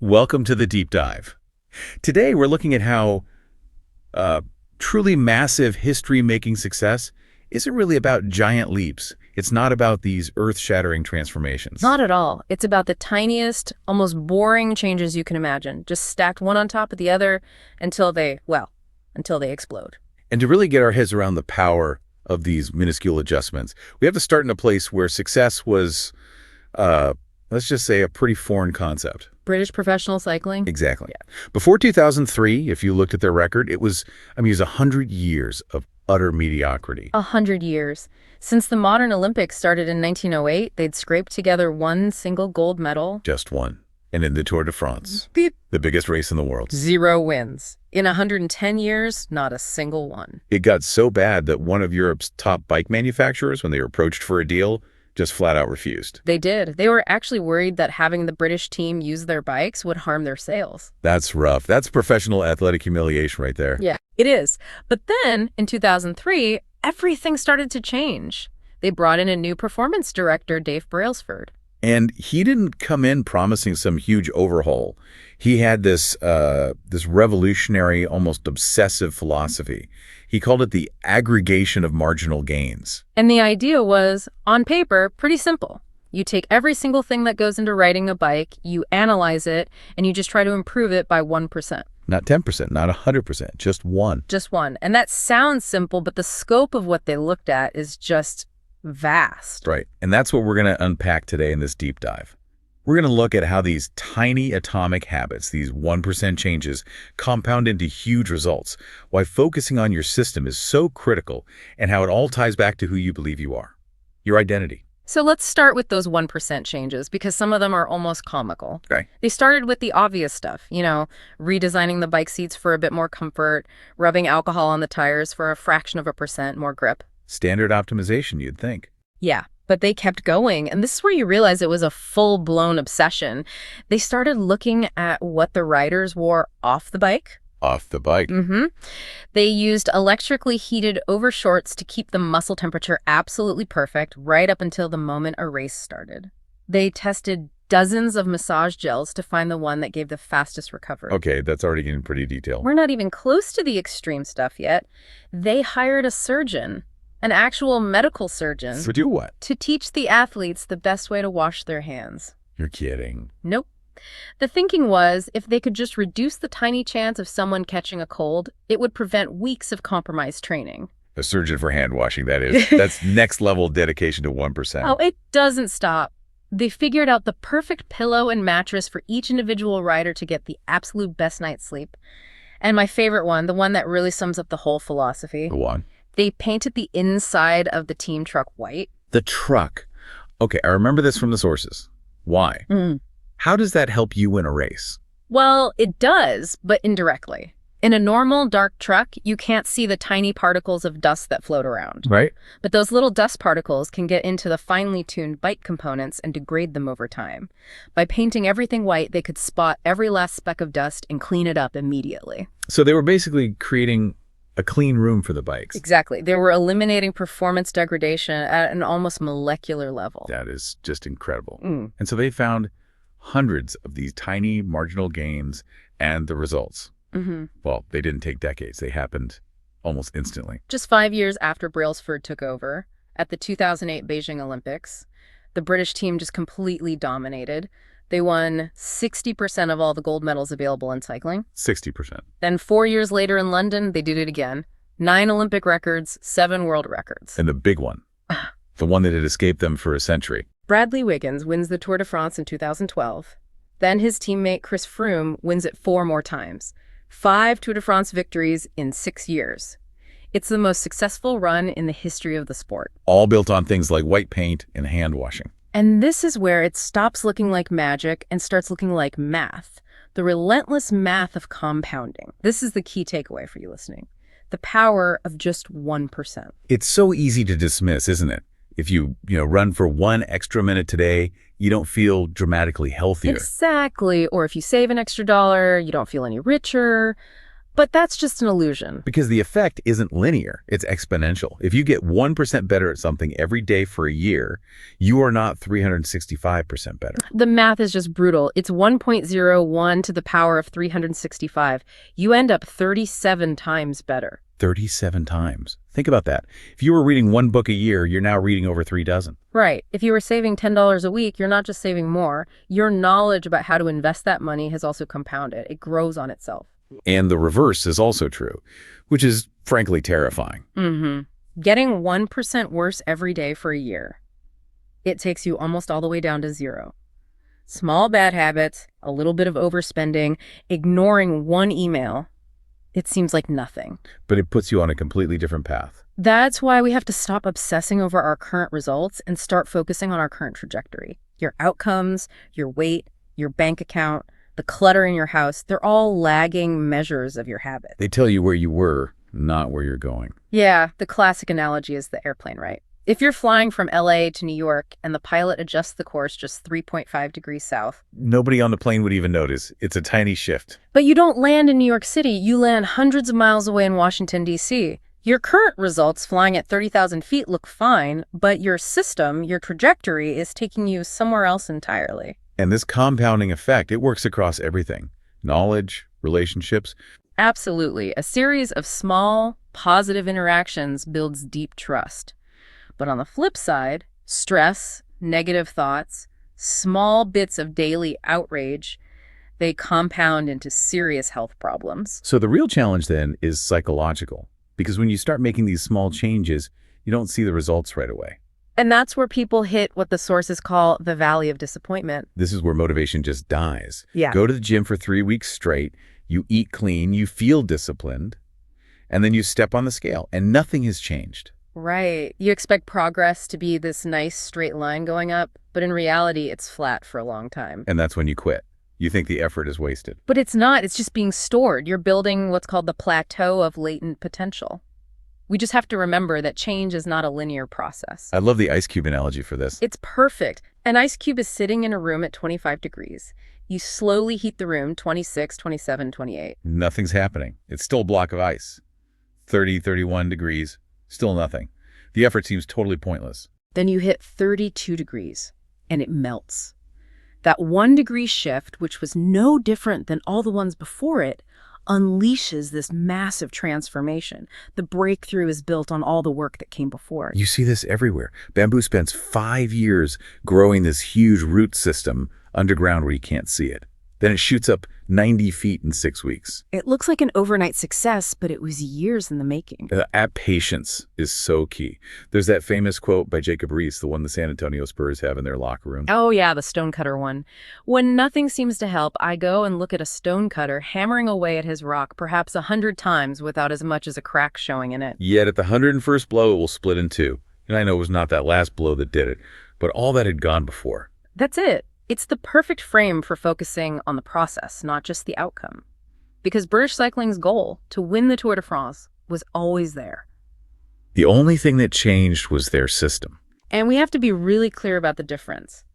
Welcome to the deep dive. Today we're looking at how truly massive history-making success isn't really about giant leaps. It's not about these earth-shattering transformations. Not at all. It's about the tiniest, almost boring changes you can imagine, just stacked one on top of the other until they explode. And to really get our heads around the power of these minuscule adjustments, we have to start in a place where success was, let's just say, a pretty foreign concept. British professional cycling? Exactly. Yeah. Before 2003, if you looked at their record, it was 100 years of utter mediocrity. 100 years. Since the modern Olympics started in 1908, they'd scraped together one single gold medal. Just one. And in the Tour de France, Beep. the biggest race in the world. 0 wins. In 110 years, not a single one. It got so bad that one of Europe's top bike manufacturers, when they were approached for a deal, just flat out refused. They did. They were actually worried that having the British team use their bikes would harm their sales. That's rough. That's professional athletic humiliation right there. Yeah, it is. But then, in 2003, everything started to change. They brought in a new performance director, Dave Brailsford. And he didn't come in promising some huge overhaul. He had this revolutionary, almost obsessive philosophy. He called it the aggregation of marginal gains. And the idea was, on paper, pretty simple. You take every single thing that goes into riding a bike, you analyze it, and you just try to improve it by 1%. Not 10%, not 100%, just one. Just one. And that sounds simple, but the scope of what they looked at is just vast. Right. And that's what we're going to unpack today in this deep dive. We're going to look at how these tiny atomic habits, these 1% changes, compound into huge results, why focusing on your system is so critical, and how it all ties back to who you believe you are, your identity. So let's start with those 1% changes, because some of them are almost comical. Okay. They started with the obvious stuff, redesigning the bike seats for a bit more comfort, rubbing alcohol on the tires for a fraction of a percent more grip. Standard optimization, you'd think. Yeah, but they kept going. And this is where you realize it was a full-blown obsession. They started looking at what the riders wore off the bike. Off the bike. Mm-hmm. They used electrically heated overshorts to keep the muscle temperature absolutely perfect right up until the moment a race started. They tested dozens of massage gels to find the one that gave the fastest recovery. Okay, that's already getting pretty detailed. We're not even close to the extreme stuff yet. They hired a surgeon. An actual medical surgeon. To do what? To teach the athletes the best way to wash their hands. You're kidding. Nope. The thinking was, if they could just reduce the tiny chance of someone catching a cold, it would prevent weeks of compromised training. A surgeon for hand washing, that is. That's next level dedication to 1%. Oh, it doesn't stop. They figured out the perfect pillow and mattress for each individual rider to get the absolute best night's sleep. And my favorite one, the one that really sums up the whole philosophy. The one? They painted the inside of the team truck white. The truck. Okay, I remember this from the sources. Why? How does that help you win a race? Well, it does, but indirectly. In a normal dark truck, you can't see the tiny particles of dust that float around. Right. But those little dust particles can get into the finely tuned bike components and degrade them over time. By painting everything white, they could spot every last speck of dust and clean it up immediately. So they were basically creating a clean room for the bikes. Exactly. They were eliminating performance degradation at an almost molecular level. That is just incredible. And so they found hundreds of these tiny marginal gains, and the results. Well, they didn't take decades. They happened almost instantly. Just 5 years after Brailsford took over, at the 2008 Beijing Olympics, the British team just completely dominated. They won 60% of all the gold medals available in cycling. 60%. Then 4 years later in London, they did it again. 9 Olympic records, 7 world records. And the big one, the one that had escaped them for a century. Bradley Wiggins wins the Tour de France in 2012. Then his teammate Chris Froome wins it 4 more times. 5 Tour de France victories in 6 years. It's the most successful run in the history of the sport. All built on things like white paint and hand washing. And this is where it stops looking like magic and starts looking like math. The relentless math of compounding. This is the key takeaway for you listening. The power of just 1%. It's so easy to dismiss, isn't it? If you run for 1 extra minute today, you don't feel dramatically healthier. Exactly. Or if you save an extra $1, you don't feel any richer. But that's just an illusion. Because the effect isn't linear, it's exponential. If you get 1% better at something every day for a year, you are not 365% better. The math is just brutal. It's 1.01 to the power of 365. You end up 37 times better. 37 times. Think about that. If you were reading one book a year, you're now reading over 3 dozen. Right. If you were saving $10 a week, you're not just saving more. Your knowledge about how to invest that money has also compounded. It grows on itself. And the reverse is also true, which is frankly terrifying. Getting 1% worse every day for a year. It takes you almost all the way down to zero. Small bad habits, a little bit of overspending, ignoring one email. It seems like nothing. But it puts you on a completely different path. That's why we have to stop obsessing over our current results and start focusing on our current trajectory. Your outcomes, your weight, your bank account, the clutter in your house, they're all lagging measures of your habit. They tell you where you were, not where you're going. Yeah, the classic analogy is the airplane, right? If you're flying from LA to New York and the pilot adjusts the course just 3.5 degrees south, nobody on the plane would even notice. It's a tiny shift. But you don't land in New York City, you land hundreds of miles away in Washington, D.C. Your current results flying at 30,000 feet look fine, but your system, your trajectory is taking you somewhere else entirely. And this compounding effect, it works across everything. Knowledge, relationships. Absolutely. A series of small, positive interactions builds deep trust. But on the flip side, stress, negative thoughts, small bits of daily outrage, they compound into serious health problems. So the real challenge then is psychological. Because when you start making these small changes, you don't see the results right away. And that's where people hit what the sources call the valley of disappointment. This is where motivation just dies. Yeah. Go to the gym for 3 weeks straight, you eat clean, you feel disciplined, and then you step on the scale, and nothing has changed. Right. You expect progress to be this nice straight line going up, but in reality, it's flat for a long time. And that's when you quit. You think the effort is wasted. But it's not. It's just being stored. You're building what's called the plateau of latent potential. We just have to remember that change is not a linear process. I love the ice cube analogy for this. It's perfect. An ice cube is sitting in a room at 25 degrees. You slowly heat the room 26, 27, 28. Nothing's happening. It's still a block of ice. 30, 31 degrees, still nothing. The effort seems totally pointless. Then you hit 32 degrees, and it melts. That 1 degree shift, which was no different than all the ones before it, unleashes this massive transformation. The breakthrough is built on all the work that came before. You see this everywhere. Bamboo spends 5 years growing this huge root system underground where you can't see it. Then it shoots up 90 feet in 6 weeks. It looks like an overnight success, but it was years in the making. Patience is so key. There's that famous quote by Jacob Riis, the one the San Antonio Spurs have in their locker room. Oh yeah, the stonecutter one. When nothing seems to help, I go and look at a stonecutter hammering away at his rock perhaps 100 times without as much as a crack showing in it. Yet at the 101st blow, it will split in two. And I know it was not that last blow that did it, but all that had gone before. That's it. It's the perfect frame for focusing on the process, not just the outcome. Because British cycling's goal, to win the Tour de France, was always there. The only thing that changed was their system. And we have to be really clear about the difference.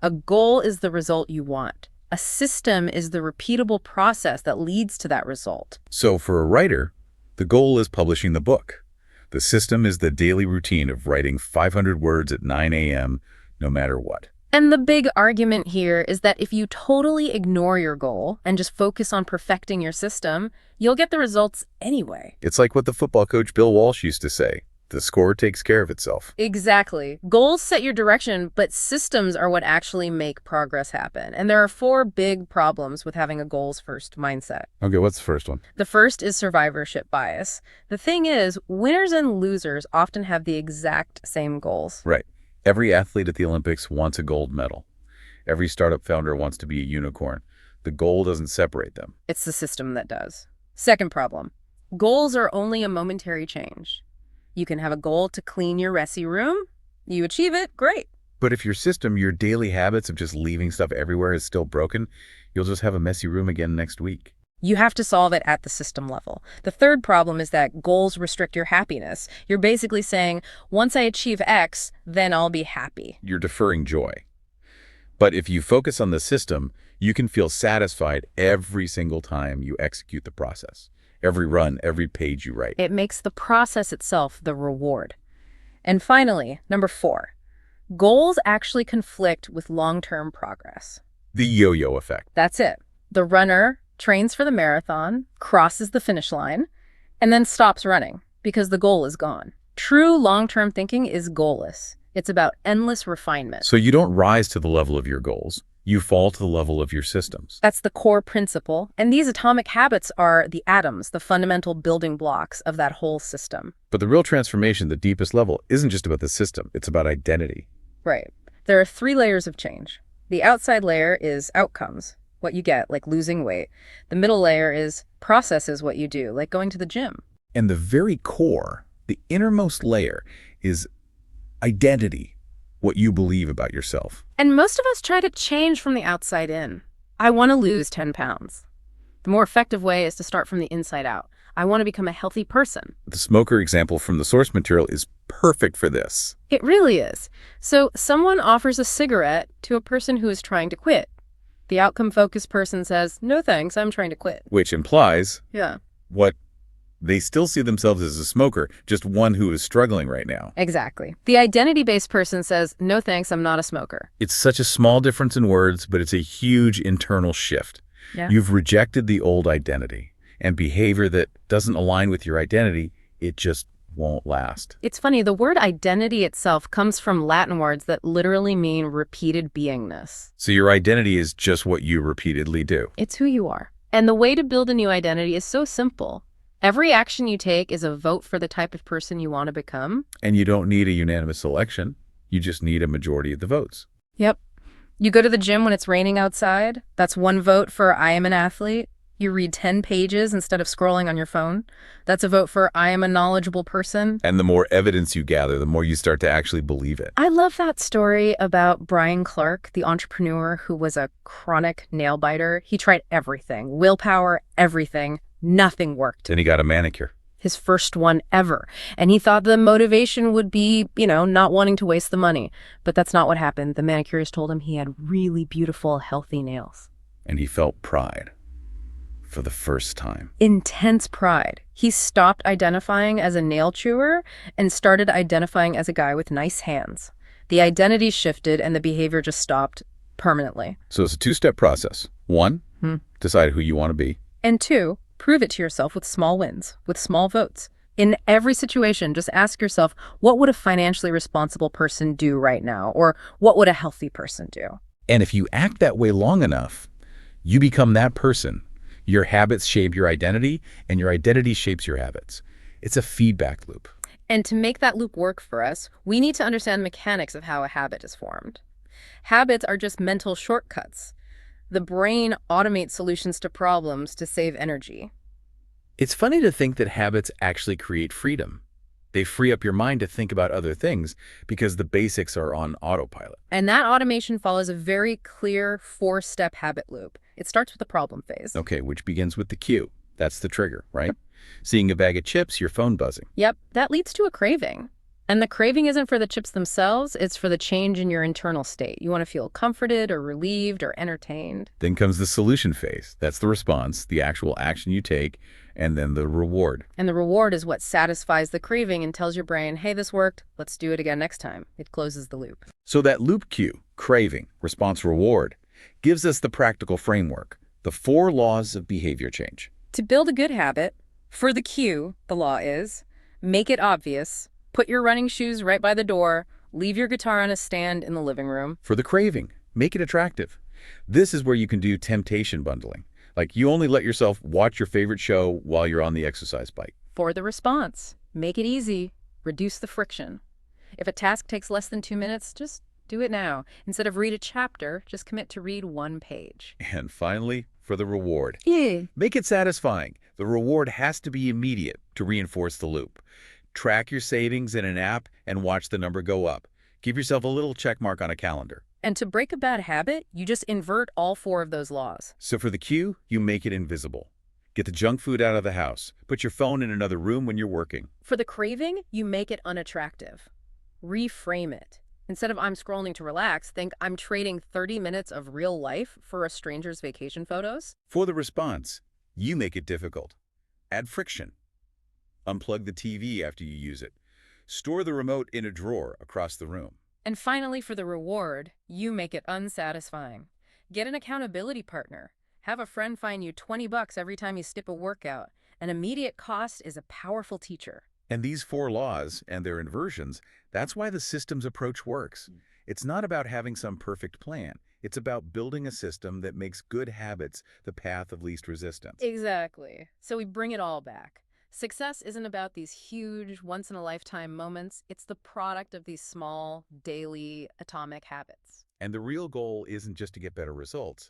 A goal is the result you want. A system is the repeatable process that leads to that result. So for a writer, the goal is publishing the book. The system is the daily routine of writing 500 words at 9 a.m., no matter what. And the big argument here is that if you totally ignore your goal and just focus on perfecting your system, you'll get the results anyway. It's like what the football coach Bill Walsh used to say. The score takes care of itself. Exactly. Goals set your direction, but systems are what actually make progress happen. And there are 4 big problems with having a goals-first mindset. Okay, what's the first one? The first is survivorship bias. The thing is, winners and losers often have the exact same goals. Right. Every athlete at the Olympics wants a gold medal. Every startup founder wants to be a unicorn. The goal doesn't separate them. It's the system that does. Second problem. Goals are only a momentary change. You can have a goal to clean your messy room. You achieve it, great. But if your system, your daily habits of just leaving stuff everywhere is still broken, you'll just have a messy room again next week. You have to solve it at the system level. The third problem is that goals restrict your happiness. You're basically saying, once I achieve X, then I'll be happy. You're deferring joy. But if you focus on the system, you can feel satisfied every single time you execute the process. Every run, every page you write. It makes the process itself the reward. And finally, number 4, goals actually conflict with long-term progress. The yo-yo effect. That's it. The runner trains for the marathon, crosses the finish line, and then stops running because the goal is gone. True long-term thinking is goalless. It's about endless refinement. So you don't rise to the level of your goals. You fall to the level of your systems. That's the core principle. And these atomic habits are the atoms, the fundamental building blocks of that whole system. But the real transformation, the deepest level, isn't just about the system. It's about identity. Right. There are 3 layers of change. The outside layer is outcomes, what you get, like losing weight. The middle layer is processes, what you do, like going to the gym. And the very core, the innermost layer, is identity, what you believe about yourself. And most of us try to change from the outside in. I want to lose 10 pounds. The more effective way is to start from the inside out. I want to become a healthy person. The smoker example from the source material is perfect for this. It really is. So someone offers a cigarette to a person who is trying to quit. The outcome-focused person says, "No thanks, I'm trying to quit." Which implies Yeah. what they still see themselves as a smoker, just one who is struggling right now. Exactly. The identity-based person says, "No thanks, I'm not a smoker." It's such a small difference in words, but it's a huge internal shift. Yeah. You've rejected the old identity, and behavior that doesn't align with your identity, it just won't last. It's funny, the word identity itself comes from Latin words that literally mean repeated beingness. So your identity is just what you repeatedly do. It's who you are. And the way to build a new identity is so simple. Every action you take is a vote for the type of person you want to become. And you don't need a unanimous election. You just need a majority of the votes. Yep. You go to the gym when it's raining outside. That's 1 vote for I am an athlete. You read 10 pages instead of scrolling on your phone. That's a vote for I am a knowledgeable person. And the more evidence you gather, the more you start to actually believe it. I love that story about Brian Clark, the entrepreneur who was a chronic nail biter. He tried everything, willpower, everything. Nothing worked. Then he got a manicure. His first one ever. And he thought the motivation would be, not wanting to waste the money. But that's not what happened. The manicurist told him he had really beautiful, healthy nails. And he felt pride. For the first time. Intense pride. He stopped identifying as a nail chewer and started identifying as a guy with nice hands. The identity shifted and the behavior just stopped permanently. So it's a 2-step process. 1, decide who you want to be. And 2, prove it to yourself with small wins, with small votes. In every situation, just ask yourself, what would a financially responsible person do right now? Or what would a healthy person do? And if you act that way long enough, you become that person. Your habits shape your identity, and your identity shapes your habits. It's a feedback loop. And to make that loop work for us, we need to understand the mechanics of how a habit is formed. Habits are just mental shortcuts. The brain automates solutions to problems to save energy. It's funny to think that habits actually create freedom. They free up your mind to think about other things because the basics are on autopilot. And that automation follows a very clear 4-step habit loop. It starts with the problem phase. Okay, which begins with the cue. That's the trigger, right? Seeing a bag of chips, your phone buzzing. Yep, that leads to a craving. And the craving isn't for the chips themselves, it's for the change in your internal state. You want to feel comforted or relieved or entertained. Then comes the solution phase. That's the response, the actual action you take, and then the reward. And the reward is what satisfies the craving and tells your brain, hey, this worked, let's do it again next time. It closes the loop. So that loop cue, craving, response, reward, gives us the practical framework, the 4 laws of behavior change. To build a good habit, for the cue, the law is, make it obvious, put your running shoes right by the door, leave your guitar on a stand in the living room. For the craving, make it attractive. This is where you can do temptation bundling. Like you only let yourself watch your favorite show while you're on the exercise bike. For the response, make it easy, reduce the friction. If a task takes less than 2 minutes, just do it now. Instead of read a chapter, just commit to read 1 page. And finally, for the reward. Yeah. Make it satisfying. The reward has to be immediate to reinforce the loop. Track your savings in an app and watch the number go up. Give yourself a little check mark on a calendar. And to break a bad habit, you just invert all 4 of those laws. So for the cue, you make it invisible. Get the junk food out of the house. Put your phone in another room when you're working. For the craving, you make it unattractive. Reframe it. Instead of I'm scrolling to relax, think I'm trading 30 minutes of real life for a stranger's vacation photos. For the response, you make it difficult. Add friction. Unplug the TV after you use it. Store the remote in a drawer across the room. And finally, for the reward, you make it unsatisfying. Get an accountability partner. Have a friend fine you $20 every time you skip a workout. An immediate cost is a powerful teacher. And these four laws and their inversions, that's why the systems approach works. It's not about having some perfect plan. It's about building a system that makes good habits the path of least resistance. Exactly. So we bring it all back. Success isn't about these huge, once-in-a-lifetime moments. It's the product of these small, daily, atomic habits. And the real goal isn't just to get better results.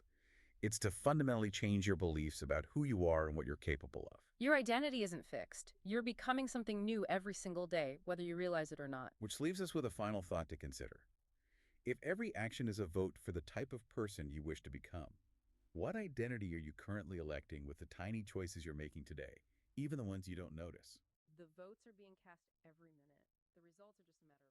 It's to fundamentally change your beliefs about who you are and what you're capable of. Your identity isn't fixed. You're becoming something new every single day, whether you realize it or not. Which leaves us with a final thought to consider. If every action is a vote for the type of person you wish to become, what identity are you currently electing with the tiny choices you're making today, even the ones you don't notice? The votes are being cast every minute. The results are just a matter